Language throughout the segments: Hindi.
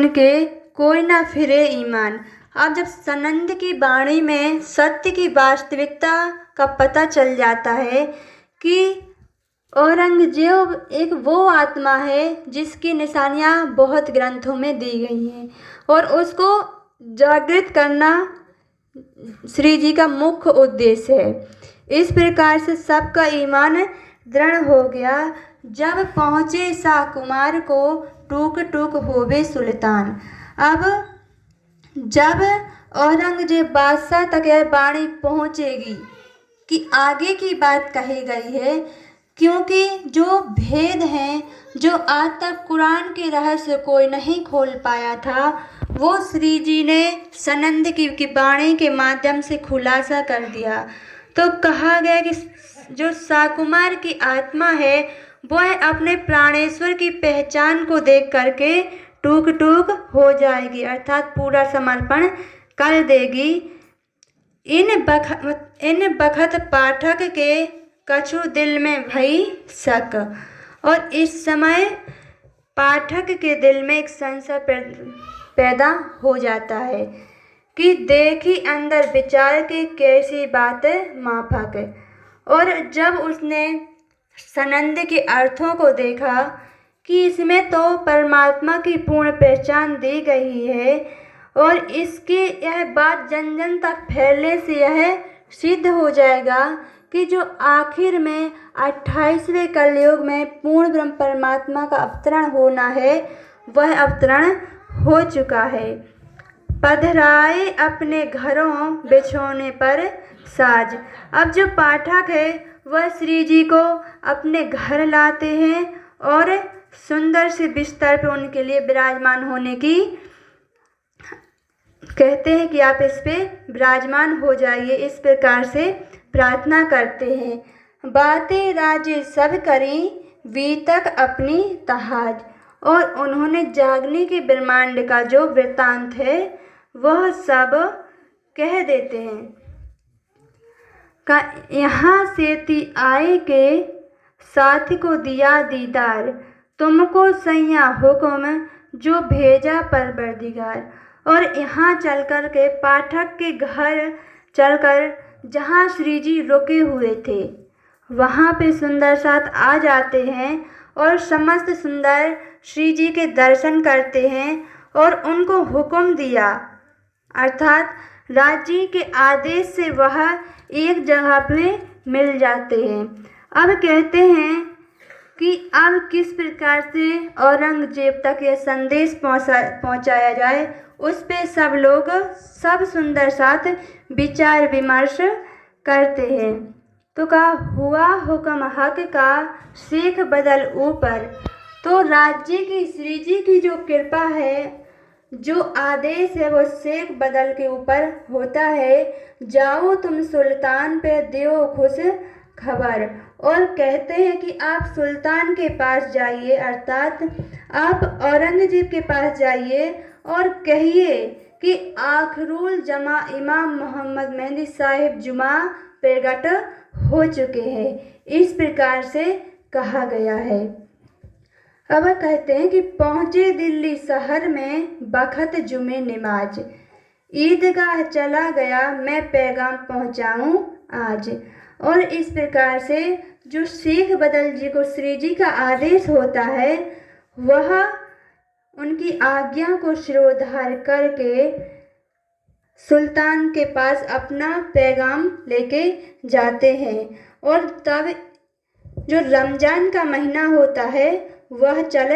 सुन के कोई ना फिरे ईमान। अब जब सनंद की वाणी में सत्य की वास्तविकता का पता चल जाता है कि औरंगजेब एक वो आत्मा है जिसकी निशानियाँ बहुत ग्रंथों में दी गई हैं और उसको जागृत करना श्री जी का मुख्य उद्देश्य है। इस प्रकार से सबका ईमान दृढ़ हो गया। जब पहुँचे शाह कुमार को टूक टूक होवे सुल्तान। अब जब औरंगजेब बादशाह तक यह वाणी पहुँचेगी कि आगे की बात कही गई है, क्योंकि जो भेद हैं, जो आज तक कुरान के रहस्य कोई नहीं खोल पाया था, वो श्री जी ने सनंद की वाणी के माध्यम से खुलासा कर दिया। तो कहा गया कि जो शाकुमार की आत्मा है वह अपने प्राणेश्वर की पहचान को देख करके टूक टूक हो जाएगी, अर्थात पूरा समर्पण कर देगी। इन बखत पाठक के कछु दिल में भई शक, और इस समय पाठक के दिल में एक संशय पैदा हो जाता है कि देखी अंदर विचार के कैसी बात माफक। और जब उसने सनंद के अर्थों को देखा कि इसमें तो परमात्मा की पूर्ण पहचान दी गई है और इसकी यह बात जन जन तक फैलने से यह सिद्ध हो जाएगा कि जो आखिर में 28वें कलयुग में पूर्ण ब्रह्म परमात्मा का अवतरण होना है, वह अवतरण हो चुका है। पधराए अपने घरों बिछोने पर साज। अब जो पाठक है वह श्री जी को अपने घर लाते हैं और सुंदर से बिस्तर पर उनके लिए विराजमान होने की कहते हैं कि आप इस पे विराजमान हो जाइए, इस प्रकार से प्रार्थना करते हैं। बातें राजे सब करी वीतक अपनी तहाज। और उन्होंने जागने के ब्रह्मांड का जो वृत्तांत है वह सब कह देते हैं। का यहाँ से ती आए के साथ को दिया दीदार, तुमको सैया हुक्म जो भेजा परवरदिगार। और यहाँ चलकर के पाठक के घर चलकर जहाँ श्री जी रुके हुए थे वहाँ पे सुंदर साथ आ जाते हैं और समस्त सुंदर श्री जी के दर्शन करते हैं और उनको हुक्म दिया, अर्थात राजी के आदेश से वह एक जगह पे मिल जाते हैं। अब कहते हैं कि अब किस प्रकार से औरंगजेब तक यह संदेश पहुंचाया जाए, उस पे सब लोग सब सुंदर साथ विचार विमर्श करते हैं। तो कहा हुआ हुक्म हक का शेख बदल ऊपर। तो राज्य की श्री जी की जो कृपा है, जो आदेश है वो शेख बदल के ऊपर होता है। जाओ तुम सुल्तान पे दियो खुश खबर। और कहते हैं कि आप सुल्तान के पास जाइए, अर्थात आप औरंगजेब के पास जाइए और कहिए कि आखिरुल जमा इमाम मोहम्मद मेहदी साहिब जुमा प्रगट हो चुके हैं। इस प्रकार से कहा गया है। अब कहते हैं कि पहुँचे दिल्ली शहर में बखत जुमे नमाज, ईदगाह चला गया मैं पैगाम पहुँचाऊँ आज। और इस प्रकार से जो शेख बदल जी को श्री जी का आदेश होता है, वह उनकी आज्ञा को शिरोधार्य करके सुल्तान के पास अपना पैगाम लेके जाते हैं। और तब जो रमजान का महीना होता है वह चल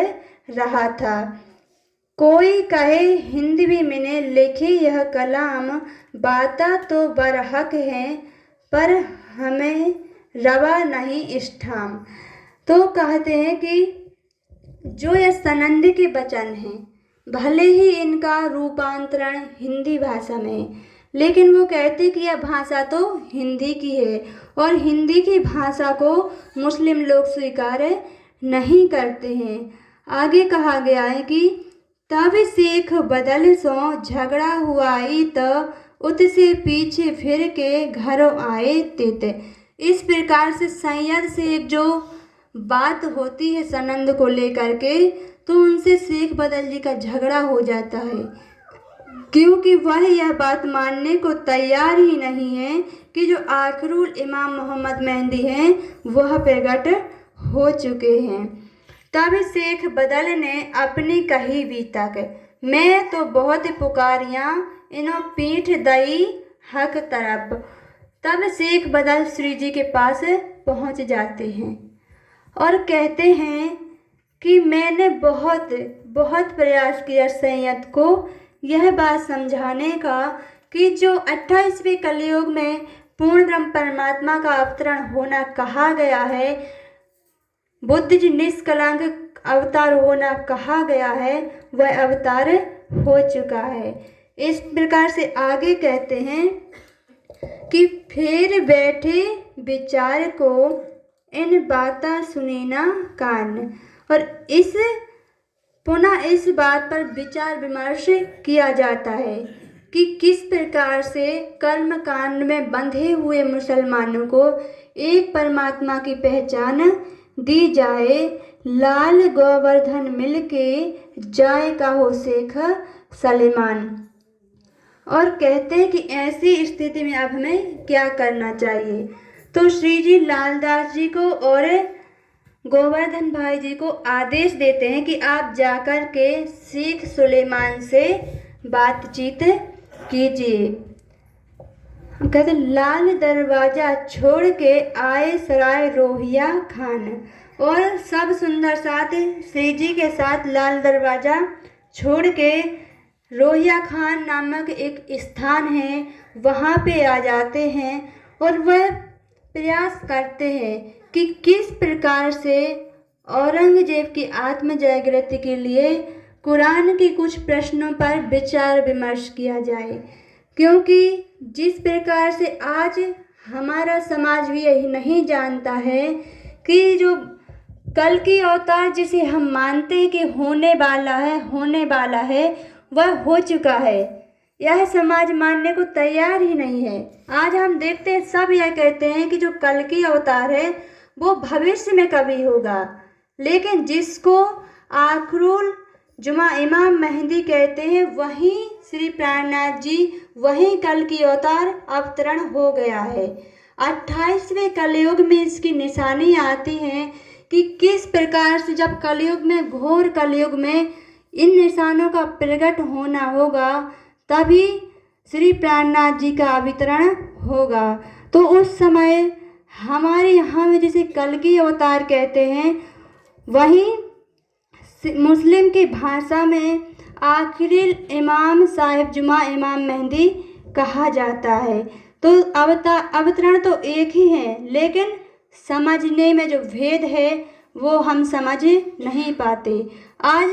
रहा था। कोई कहे हिंदवी में लिखे यह कलाम, बाता तो बरहक है पर हमें रवा नहीं इष्ठाम। तो कहते हैं कि जो यह सनंद के वचन हैं, भले ही इनका रूपांतरण हिंदी भाषा में, लेकिन वो कहते कि यह भाषा तो हिंदी की है और हिंदी की भाषा को मुस्लिम लोग स्वीकार नहीं करते हैं। आगे कहा गया है कि तब शेख बदल सो झगड़ा हुआई तो उससे पीछे फिर के घरों आए तित। इस प्रकार से सैयद से जो बात होती है सनंद को लेकर के, तो उनसे शेख बदल जी का झगड़ा हो जाता है, क्योंकि वह यह बात मानने को तैयार ही नहीं है कि जो आखिरुल इमाम मोहम्मद मेहंदी हैं वह प्रकट हो चुके हैं। तब शेख बदल ने अपनी कही बीतक, मैं तो बहुत पुकारियाँ इन्हों पीठ दई हक तरफ। तब शेख बदल श्री जी के पास पहुंच जाते हैं और कहते हैं कि मैंने बहुत बहुत प्रयास किया सैयद को यह बात समझाने का कि जो 28वें कलयुग में पूर्ण ब्रह्म परमात्मा का अवतरण होना कहा गया है, बुद्ध जी निष्कलंक अवतार होना कहा गया है, वह अवतार हो चुका है। इस प्रकार से आगे कहते हैं कि फिर बैठे विचार को इन बाता सुने ना कान, और पुनः इस बात पर विचार विमर्श किया जाता है कि किस प्रकार से कर्म कांड में बंधे हुए मुसलमानों को एक परमात्मा की पहचान दी जाए। लाल गोवर्धन मिलके जाए का हो शेख सलेमान। और कहते हैं कि ऐसी स्थिति में अब हमें क्या करना चाहिए। तो श्री जी लालदास जी को और गोवर्धन भाई जी को आदेश देते हैं कि आप जाकर के शेख सुलेमान से बातचीत कीजिए। कहते लाल दरवाजा छोड़ के आए सराय रोहिया खान, और सब सुंदर साथ श्री जी के साथ लाल दरवाजा छोड़ के रोहिया खान नामक एक स्थान है वहाँ पे आ जाते हैं और वह प्रयास करते हैं कि किस प्रकार से औरंगजेब की आत्म जागृति के लिए कुरान के कुछ प्रश्नों पर विचार विमर्श किया जाए, क्योंकि जिस प्रकार से आज हमारा समाज भी यही नहीं जानता है कि जो कल की अवतार जिसे हम मानते हैं कि होने वाला है वह हो चुका है, यह समाज मानने को तैयार ही नहीं है। आज हम देखते हैं सब यह कहते हैं कि जो कल की अवतार है वो भविष्य में कभी होगा, लेकिन जिसको आखिरुल जुमा इमाम मेहंदी कहते हैं वही श्री प्राणनाथ जी, वही कल की अवतार अवतरण हो गया है। 28वें कलयुग में इसकी निशानी आती है कि किस प्रकार से जब कलयुग में, घोर कलयुग में इन निशानों का प्रकट होना होगा तभी श्री प्राणनाथ जी का अवतरण होगा। तो उस समय हमारे यहाँ में जिसे कल की अवतार कहते हैं वही मुस्लिम की भाषा में आखिरी इमाम साहिब जुमा इमाम मेहंदी कहा जाता है। तो अवतरण तो एक ही है, लेकिन समझने में जो भेद है वो हम समझ नहीं पाते। आज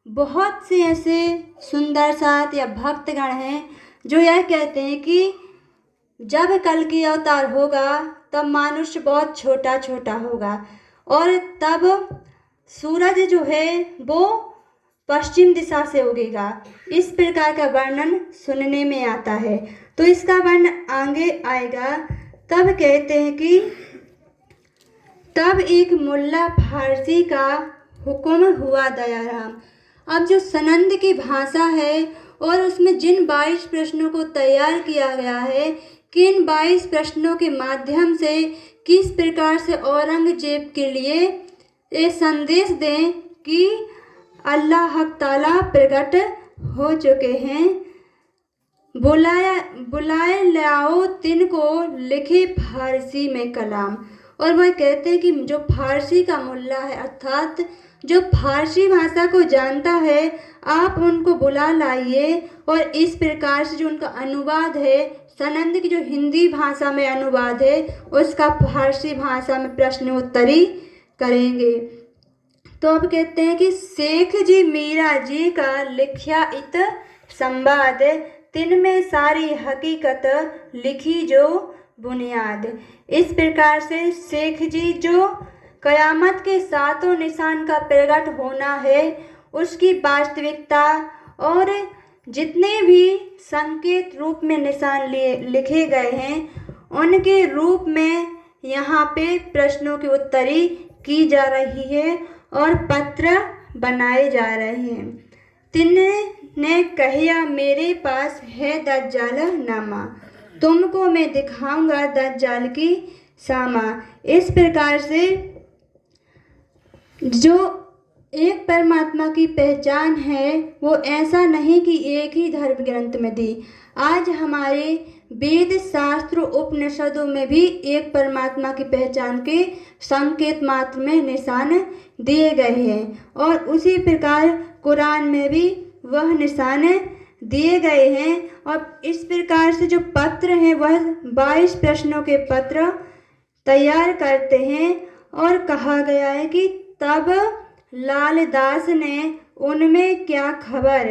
बहुत से ऐसे सुंदर साथ या भक्तगण हैं जो यह कहते हैं कि जब कल की अवतार होगा तब मनुष्य बहुत छोटा छोटा होगा और तब सूरज जो है वो पश्चिम दिशा से उगेगा। इस प्रकार का वर्णन सुनने में आता है। तो इसका वर्णन आगे आएगा। तब कहते हैं कि तब एक मुल्ला फारसी का हुक्म हुआ दयाराम। अब जो सनंद की भाषा है और उसमें जिन 22 प्रश्नों को तैयार किया गया है कि इन 22 प्रश्नों के माध्यम से किस प्रकार से औरंगजेब के लिए ये संदेश दें कि अल्लाह हक ताला प्रकट हो चुके हैं। बुलाए लाओ तिनको लिखे फारसी में कलाम। और वह कहते हैं कि जो फारसी का मुल्ला है अर्थात जो फारसी भाषा को जानता है आप उनको बुला लाइए और इस प्रकार से जो उनका अनुवाद है सनंद की जो हिंदी भाषा में अनुवाद है उसका फारसी भाषा में प्रश्न उत्तरी करेंगे। तो अब कहते हैं कि शेख जी मीरा जी का लिखा इत संवाद तिन में सारी हकीकत लिखी जो बुनियाद। इस प्रकार से शेख जी जो कयामत के सातों निशान का प्रकट होना है उसकी वास्तविकता और जितने भी संकेत रूप में निशान लिखे गए हैं उनके रूप में यहाँ पे प्रश्नों की उत्तरी की जा रही है और पत्र बनाए जा रहे हैं। तिन्ने कहिया मेरे पास है दज्जाल नामा, तुमको मैं दिखाऊंगा दज्जाल की सामा। इस प्रकार से जो एक परमात्मा की पहचान है वो ऐसा नहीं कि एक ही धर्म ग्रंथ में दी। आज हमारे वेद शास्त्र उपनिषदों में भी एक परमात्मा की पहचान के संकेत मात्र में निशान दिए गए हैं और उसी प्रकार कुरान में भी वह निशान दिए गए हैं। और इस प्रकार से जो पत्र हैं वह 22 प्रश्नों के पत्र तैयार करते हैं और कहा गया है कि तब लालदास ने उनमें क्या खबर,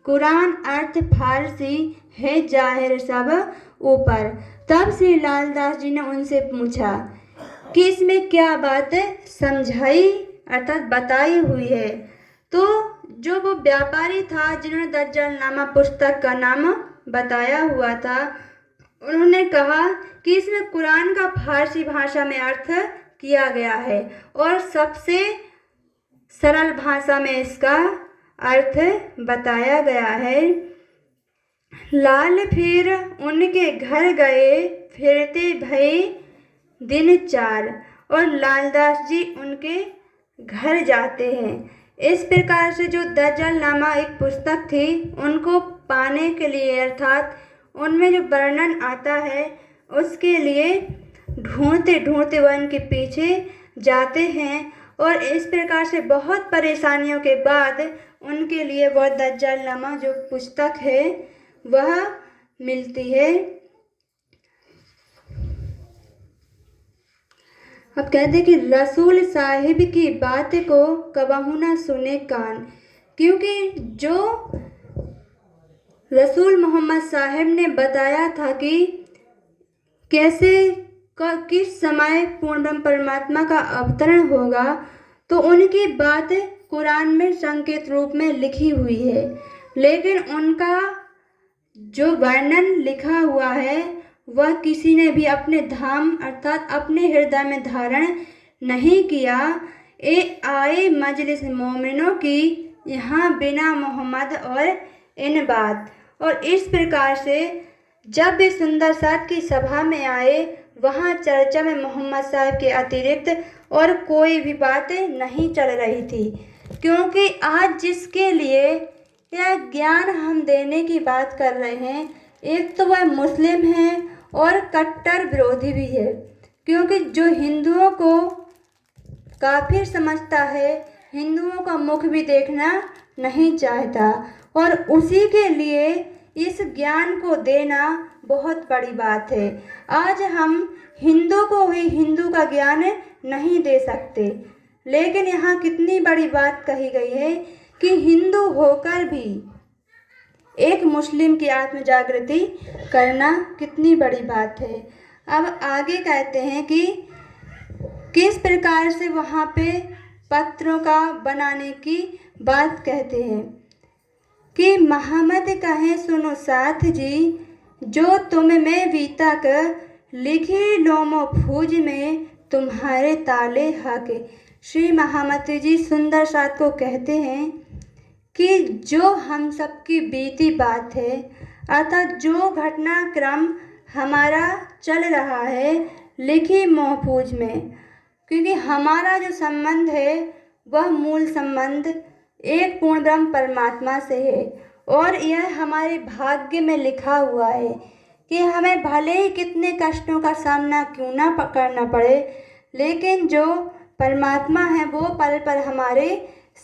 कुरान अर्थ फारसी है जाहिर सब ऊपर। तब श्री लालदास जी ने उनसे पूछा कि इसमें क्या बात समझाई अर्थात बताई हुई है। तो जो वो व्यापारी था जिन्होंने दज्जाल नामा पुस्तक का नाम बताया हुआ था, उन्होंने कहा कि इसमें कुरान का फारसी भाषा में अर्थ किया गया है और सबसे सरल भाषा में इसका अर्थ बताया गया है। लाल फिर उनके घर गए, फिरते भये दिन 4 और लालदास जी उनके घर जाते हैं। इस प्रकार से जो दज्जाल नामा एक पुस्तक थी उनको पाने के लिए अर्थात उनमें जो वर्णन आता है उसके लिए ढूंढते ढूंढते वह उनके पीछे जाते हैं और इस प्रकार से बहुत परेशानियों के बाद उनके लिए वह दज्जाल नामा जो पुस्तक है वह मिलती है। अब कहते हैं कि रसूल साहिब की बात को कबहू ना सुने कान, क्योंकि जो रसूल मोहम्मद साहिब ने बताया था कि कैसे किस समय पूर्ण ब्रह्म परमात्मा का अवतरण होगा, तो उनकी बात कुरान में संकेत रूप में लिखी हुई है, लेकिन उनका जो वर्णन लिखा हुआ है वह किसी ने भी अपने धाम अर्थात अपने हृदय में धारण नहीं किया। आए मजलिस मोमिनों की यहाँ बिना मोहम्मद और इन बात। और इस प्रकार से जब भी सुंदर साथ की सभा में आए वहाँ चर्चा में मोहम्मद साहब के अतिरिक्त और कोई भी बात नहीं चल रही थी, क्योंकि आज जिसके लिए यह ज्ञान हम देने की बात कर रहे हैं एक तो वह मुस्लिम है और कट्टर विरोधी भी है, क्योंकि जो हिंदुओं को काफिर समझता है, हिंदुओं का मुख भी देखना नहीं चाहता और उसी के लिए इस ज्ञान को देना बहुत बड़ी बात है। आज हम हिंदू को ही हिंदू का ज्ञान नहीं दे सकते, लेकिन यहाँ कितनी बड़ी बात कही गई है कि हिंदू होकर भी एक मुस्लिम की आत्म जागृति करना कितनी बड़ी बात है। अब आगे कहते हैं कि किस प्रकार से वहाँ पे पत्रों का बनाने की बात कहते हैं कि मोहम्मद कहे सुनो साथ जी, जो तुम में बीता कर लिखी लोमो फूज में तुम्हारे ताले हक। श्री मोहम्मद जी सुंदर साथ को कहते हैं कि जो हम सबकी बीती बात है अर्थात जो घटनाक्रम हमारा चल रहा है लिखी महफूज में, क्योंकि हमारा जो संबंध है वह मूल संबंध एक पूर्ण ब्रह्म परमात्मा से है और यह हमारे भाग्य में लिखा हुआ है कि हमें भले ही कितने कष्टों का सामना क्यों ना करना पड़े, लेकिन जो परमात्मा है वो पल पल हमारे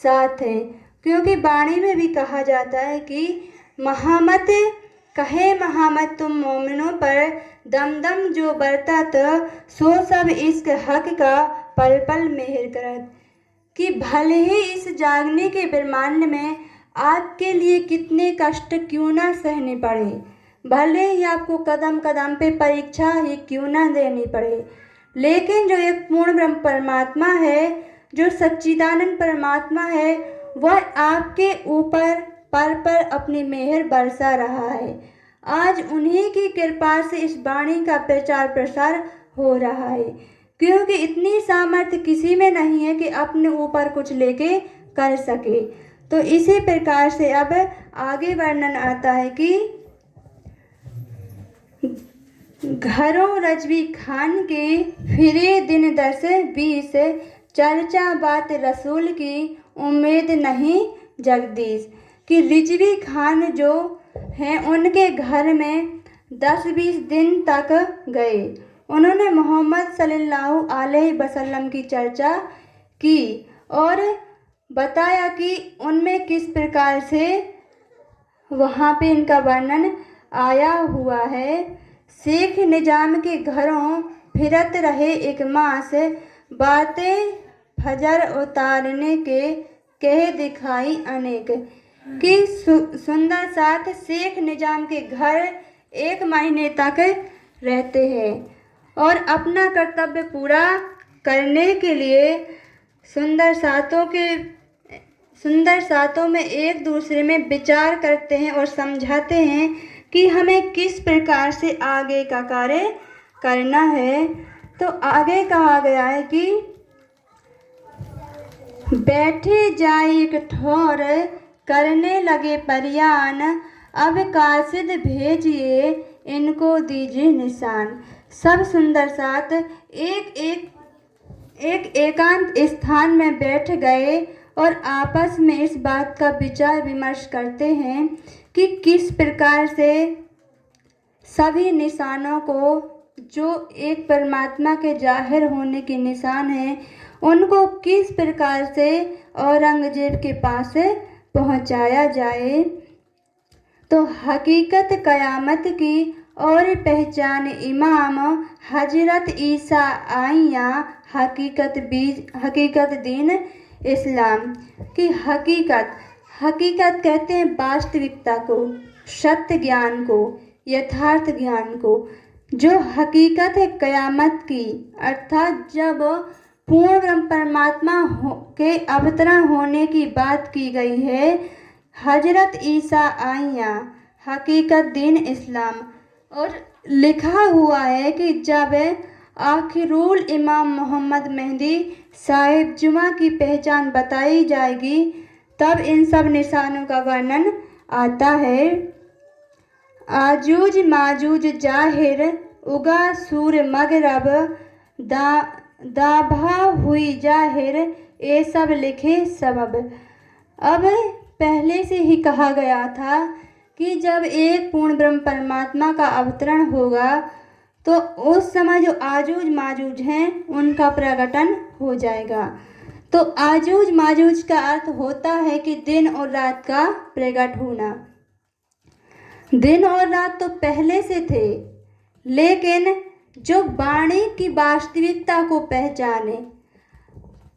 साथ है। क्योंकि वाणी में भी कहा जाता है कि मोहम्मद कहे मोहम्मद तुम मोमिनों पर दम दम जो बरतत सो सब इश्क हक का पल पल मेहर करत, कि भले ही इस जागने के ब्रह्मांड में आपके लिए कितने कष्ट क्यों ना सहने पड़े, भले ही आपको कदम कदम पे परीक्षा ही क्यों ना देनी पड़े, लेकिन जो एक पूर्ण ब्रह्म परमात्मा है, जो सच्चिदानंद परमात्मा है, वह आपके ऊपर पल पल अपनी मेहर बरसा रहा है। आज उन्हीं की कृपा से इस वाणी का प्रचार प्रसार हो रहा है। क्योंकि इतनी सामर्थ्य किसी में नहीं है कि अपने ऊपर कुछ लेके कर सके। तो इसी प्रकार से अब आगे वर्णन आता है कि घरों रजवी खान के फिरे दिन 10-20, चर्चा बात रसूल की उम्मीद नहीं जगदीश। कि रिजवी खान जो हैं उनके घर में 10-20 दिन तक गए। उन्होंने मोहम्मद सल्लल्लाहु अलैहि वसल्लम की चर्चा की और बताया कि उनमें किस प्रकार से वहाँ पे इनका वर्णन आया हुआ है। शेख निजाम के घरों फिरत रहे एक मास, बातें फजर उतारने के कहे दिखाई अनेक। कि सुंदर साथ शेख निजाम के घर 1 महीने तक रहते हैं और अपना कर्तव्य पूरा करने के लिए सुंदर सातों में एक दूसरे में विचार करते हैं और समझाते हैं कि हमें किस प्रकार से आगे का कार्य करना है। तो आगे कहा गया है कि बैठे जाए एक ठौर, करने लगे परियान, अब कासिद भेजिए इनको दीजिए निशान। सब सुंदर साथ एक एकांत स्थान में बैठ गए और आपस में इस बात का विचार विमर्श करते हैं कि किस प्रकार से सभी निशानों को, जो एक परमात्मा के जाहिर होने के निशान हैं, उनको किस प्रकार से औरंगजेब के पास पहुंचाया जाए। तो हकीकत क़यामत की और पहचान इमाम, हजरत ईसा आइया, हकीकत दीन इस्लाम। की हकीकत कहते हैं वास्तविकता को, सत्य ज्ञान को, यथार्थ ज्ञान को। जो हकीकत है क़यामत की, अर्थात जब पूर्ण ब्रह्म परमात्मा के अवतरण होने की बात की गई है। हजरत ईसा आइया, हकीकत दीन इस्लाम। और लिखा हुआ है कि जब आखिरुल इमाम मोहम्मद मेहदी साहिब जुमा की पहचान बताई जाएगी, तब इन सब निशानों का वर्णन आता है। आजूज माजूज जाहिर, उगा सूर मगरब, दाभा हुई जाहिर, ये सब लिखे सबब। अब पहले से ही कहा गया था कि जब एक पूर्ण ब्रह्म परमात्मा का अवतरण होगा तो उस समय जो आजूज माजूज हैं उनका प्रकटन हो जाएगा। तो आजूज माजूज का अर्थ होता है कि दिन और रात का प्रकट होना। दिन और रात तो पहले से थे, लेकिन जो वाणी की वास्तविकता को पहचाने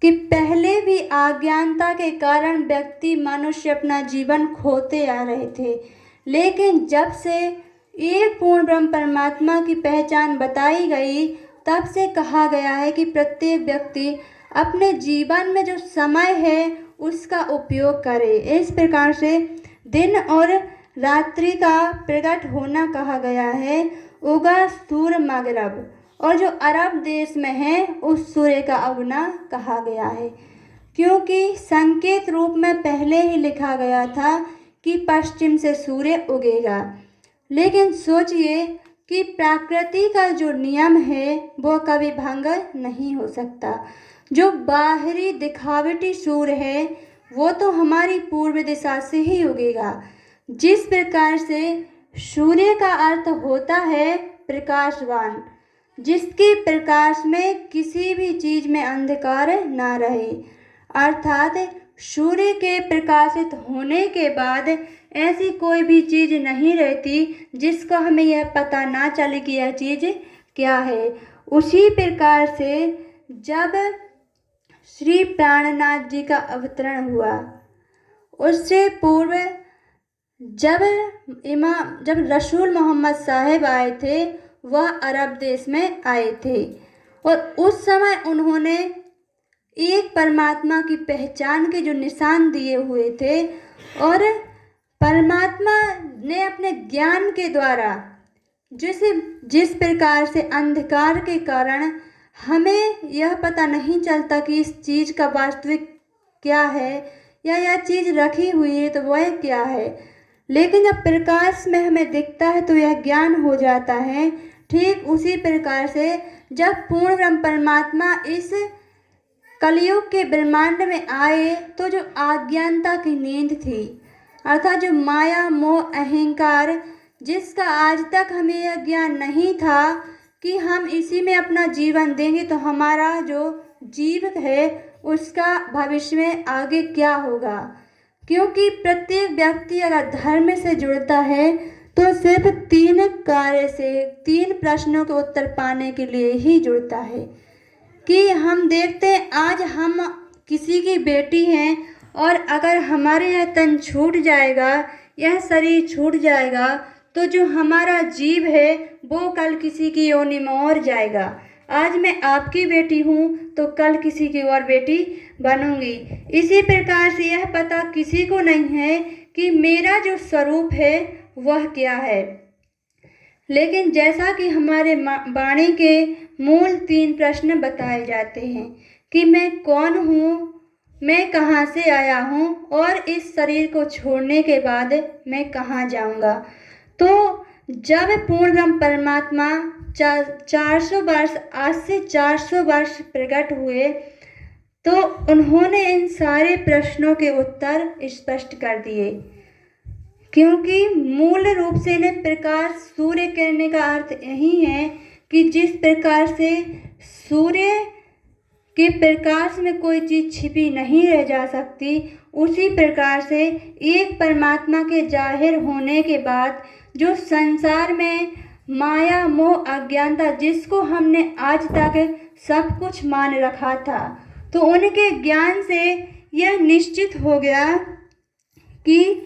कि पहले भी अज्ञानता के कारण व्यक्ति मनुष्य अपना जीवन खोते आ रहे थे, लेकिन जब से एक पूर्ण ब्रह्म परमात्मा की पहचान बताई गई, तब से कहा गया है कि प्रत्येक व्यक्ति अपने जीवन में जो समय है उसका उपयोग करे। इस प्रकार से दिन और रात्रि का प्रकट होना कहा गया है। उगा सूर्य मगरब, और जो अरब देश में है उस सूर्य का उगना कहा गया है, क्योंकि संकेत रूप में पहले ही लिखा गया था कि पश्चिम से सूर्य उगेगा। लेकिन सोचिए कि प्रकृति का जो नियम है वो कभी भंग नहीं हो सकता। जो बाहरी दिखावटी सूर्य है वो तो हमारी पूर्व दिशा से ही उगेगा। जिस प्रकार से सूर्य का अर्थ होता है प्रकाशवान, जिसके प्रकाश में किसी भी चीज में अंधकार ना रहे, अर्थात सूर्य के प्रकाशित होने के बाद ऐसी कोई भी चीज नहीं रहती जिसको हमें यह पता ना चले कि यह चीज क्या है। उसी प्रकार से जब श्री प्राणनाथ जी का अवतरण हुआ, उससे पूर्व जब रसूल मोहम्मद साहिब आए थे, वह अरब देश में आए थे और उस समय उन्होंने एक परमात्मा की पहचान के जो निशान दिए हुए थे, और परमात्मा ने अपने ज्ञान के द्वारा जिस प्रकार से अंधकार के कारण हमें यह पता नहीं चलता कि इस चीज़ का वास्तविक क्या है या यह चीज़ रखी हुई है तो वह क्या है। लेकिन जब प्रकाश में हमें दिखता है तो यह ज्ञान हो जाता है। ठीक उसी प्रकार से जब पूर्ण ब्रह्म परमात्मा इस कलयुग के ब्रह्मांड में आए तो जो अज्ञानता की नींद थी, अर्थात जो माया मोह अहंकार, जिसका आज तक हमें यह ज्ञान नहीं था कि हम इसी में अपना जीवन देंगे तो हमारा जो जीवन है उसका भविष्य में आगे क्या होगा। क्योंकि प्रत्येक व्यक्ति अगर धर्म से जुड़ता है तो सिर्फ 3 कार्य से 3 प्रश्नों के उत्तर पाने के लिए ही जुड़ता है। कि हम देखते हैं आज हम किसी की बेटी हैं और अगर हमारे यह तन छूट जाएगा, यह शरीर छूट जाएगा तो जो हमारा जीव है वो कल किसी की योनि में और जाएगा। आज मैं आपकी बेटी हूँ तो कल किसी की और बेटी बनूंगी। इसी प्रकार से यह पता किसी को नहीं है कि मेरा जो स्वरूप है वह क्या है। लेकिन जैसा कि हमारे वाणी के मूल 3 प्रश्न बताए जाते हैं कि मैं कौन हूँ, मैं कहाँ से आया हूँ और इस शरीर को छोड़ने के बाद मैं कहाँ जाऊँगा। तो जब पूर्ण ब्रह्म परमात्मा 400 वर्ष, आज से 400 वर्ष प्रकट हुए तो उन्होंने इन सारे प्रश्नों के उत्तर स्पष्ट कर दिए। क्योंकि मूल रूप से इन्हें प्रकाश सूर्य कहने का अर्थ यही है कि जिस प्रकार से सूर्य के प्रकाश में कोई चीज़ छिपी नहीं रह जा सकती, उसी प्रकार से एक परमात्मा के जाहिर होने के बाद जो संसार में माया मोह अज्ञानता, जिसको हमने आज तक सब कुछ मान रखा था, तो उनके ज्ञान से यह निश्चित हो गया कि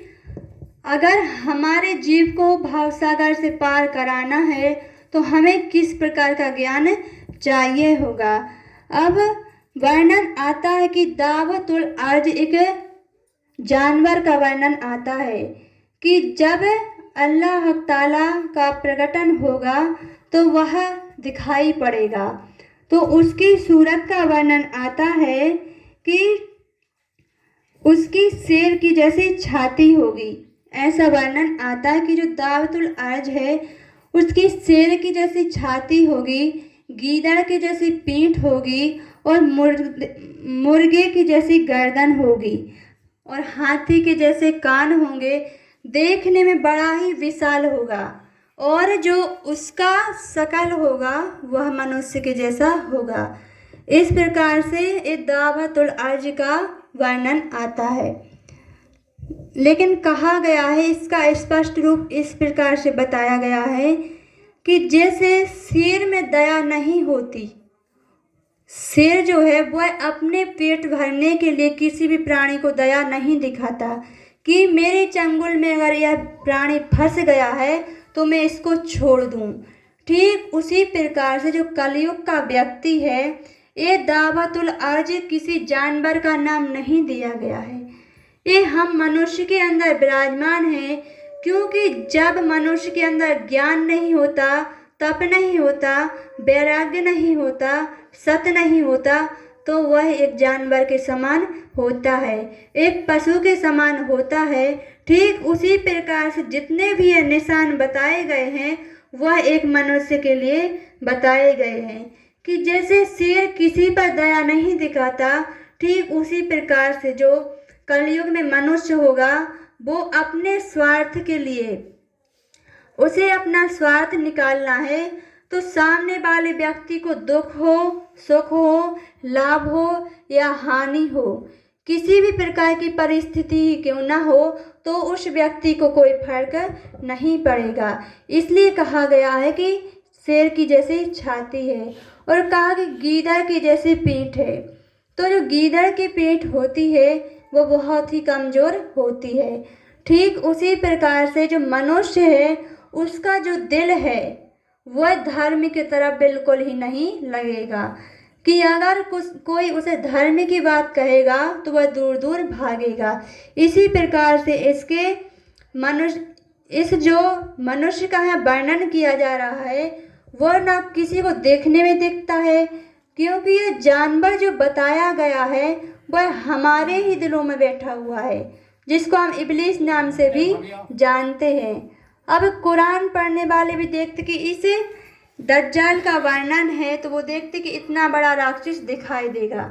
अगर हमारे जीव को भावसागर से पार कराना है तो हमें किस प्रकार का ज्ञान चाहिए होगा। अब वर्णन आता है कि दावतुल अर्ज, एक जानवर का वर्णन आता है कि जब अल्लाह ताला का प्रकटन होगा तो वह दिखाई पड़ेगा, तो उसकी सूरत का वर्णन आता है कि उसकी शेर की जैसी छाती होगी। ऐसा वर्णन आता है कि जो दावतुल अर्ज है उसकी शेर की जैसी छाती होगी, गीदड़ की जैसी पीठ होगी और मुर्गे की जैसी गर्दन होगी और हाथी के जैसे कान होंगे। देखने में बड़ा ही विशाल होगा और जो उसका शकल होगा वह मनुष्य के जैसा होगा। इस प्रकार से इस दावतुल अर्ज का वर्णन आता है। लेकिन कहा गया है, इसका स्पष्ट रूप इस प्रकार से बताया गया है कि जैसे शेर में दया नहीं होती, शेर जो है वह अपने पेट भरने के लिए किसी भी प्राणी को दया नहीं दिखाता कि मेरे चंगुल में अगर यह प्राणी फंस गया है तो मैं इसको छोड़ दूं। ठीक उसी प्रकार से जो कलयुग का व्यक्ति है, ये दावतुल अर्ज किसी जानवर का नाम नहीं दिया गया है, ये हम मनुष्य के अंदर विराजमान है। क्योंकि जब मनुष्य के अंदर ज्ञान नहीं होता, तप नहीं होता, वैराग्य नहीं होता, सत्य नहीं होता, तो वह एक जानवर के समान होता है, एक पशु के समान होता है। ठीक उसी प्रकार से जितने भी ये निशान बताए गए हैं वह एक मनुष्य के लिए बताए गए हैं कि जैसे शेर किसी पर दया नहीं दिखाता, ठीक उसी प्रकार से जो कलयुग में मनुष्य होगा वो अपने स्वार्थ के लिए, उसे अपना स्वार्थ निकालना है, तो सामने वाले व्यक्ति को दुख हो, सुख हो, लाभ हो या हानि हो, किसी भी प्रकार की परिस्थिति ही क्यों ना हो, तो उस व्यक्ति को कोई फर्क नहीं पड़ेगा। इसलिए कहा गया है कि शेर की जैसी छाती है और कहा कि गीदड़ की जैसी पीठ है। तो जो गीदड़ की पीठ होती है वो बहुत ही कमज़ोर होती है। ठीक उसी प्रकार से जो मनुष्य है उसका जो दिल है वह धर्म की तरफ बिल्कुल ही नहीं लगेगा कि अगर कोई उसे धर्म की बात कहेगा तो वह दूर दूर भागेगा। इसी प्रकार से इस जो मनुष्य का यहाँ वर्णन किया जा रहा है वह ना किसी को देखने में दिखता है, क्योंकि ये जानवर जो बताया गया है वह हमारे ही दिलों में बैठा हुआ है, जिसको हम इब्लीस नाम से भी जानते हैं। अब कुरान पढ़ने वाले भी देखते कि इस दज्जाल का वर्णन है तो वो देखते कि इतना बड़ा राक्षस दिखाई देगा,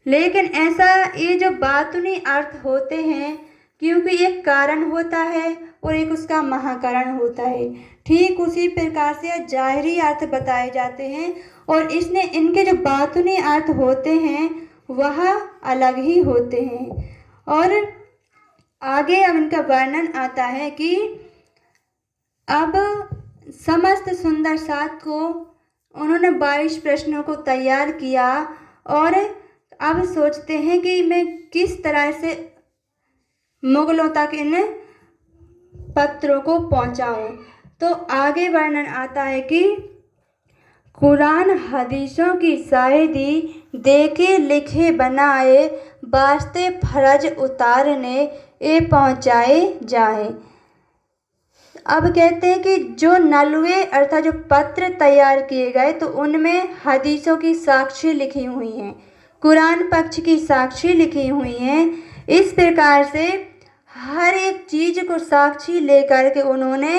लेकिन ऐसा ये जो बातुनी अर्थ होते हैं, क्योंकि एक कारण होता है और एक उसका महाकरण होता है। ठीक उसी प्रकार से जाहिरी अर्थ बताए जाते हैं और इनके जो बातुनी अर्थ होते हैं वह अलग ही होते हैं। और आगे अब इनका वर्णन आता है कि अब समस्त सुंदर सात को उन्होंने 22 प्रश्नों को तैयार किया और अब सोचते हैं कि मैं किस तरह से मुगलों तक इन पत्रों को पहुंचाऊं। तो आगे वर्णन आता है कि कुरान हदीसों की शाहिदी देखे लिखे बनाए, वास्ते फर्ज उतारने ए पहुंचाए जाए। अब कहते हैं कि जो नलवे अर्थात जो पत्र तैयार किए गए तो उनमें हदीसों की साक्षी लिखी हुई हैं, कुरान पक्ष की साक्षी लिखी हुई हैं। इस प्रकार से हर एक चीज़ को साक्षी लेकर के उन्होंने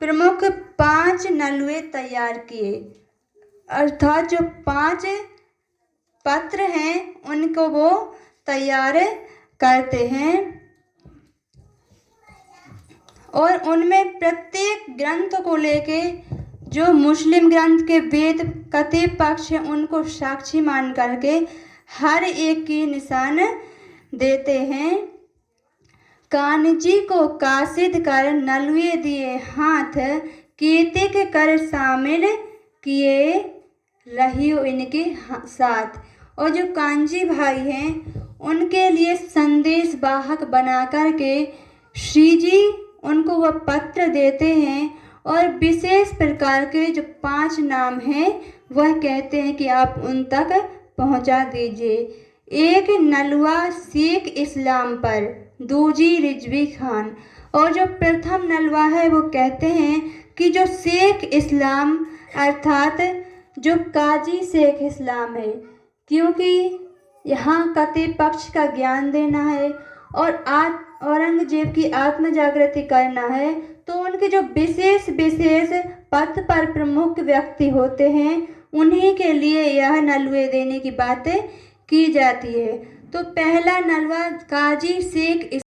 प्रमुख 5 नलवे तैयार किए, अर्थात जो 5 पत्र हैं उनको वो तैयार करते हैं और उनमें प्रत्येक ग्रंथ को लेके जो मुस्लिम ग्रंथ के वेद कतिब पक्ष हैं उनको साक्षी मान करके हर एक की निशान देते हैं। कानजी को कासिद कर नलवे दिए हाथ, कीतिक कर शामिल किए रहियो इनके साथ। और जो कांजी भाई हैं उनके लिए संदेश वाहक बना करके श्री जी उनको वह पत्र देते हैं और विशेष प्रकार के जो 5 नाम हैं वह कहते हैं कि आप उन तक पहुंचा दीजिए। एक नलवा शेख इस्लाम पर, दूजी रिजवी खान। और जो प्रथम नलवा है वो कहते हैं कि जो शेख इस्लाम अर्थात जो काजी शेख इस्लाम है, क्योंकि यहाँ कतिब पक्ष का ज्ञान देना है और औरंगजेब की आत्म जागृति करना है, तो उनके जो विशेष पद पर प्रमुख व्यक्ति होते हैं उन्हीं के लिए यह नलवे देने की बातें की जाती है। तो पहला नलवा काजी शेख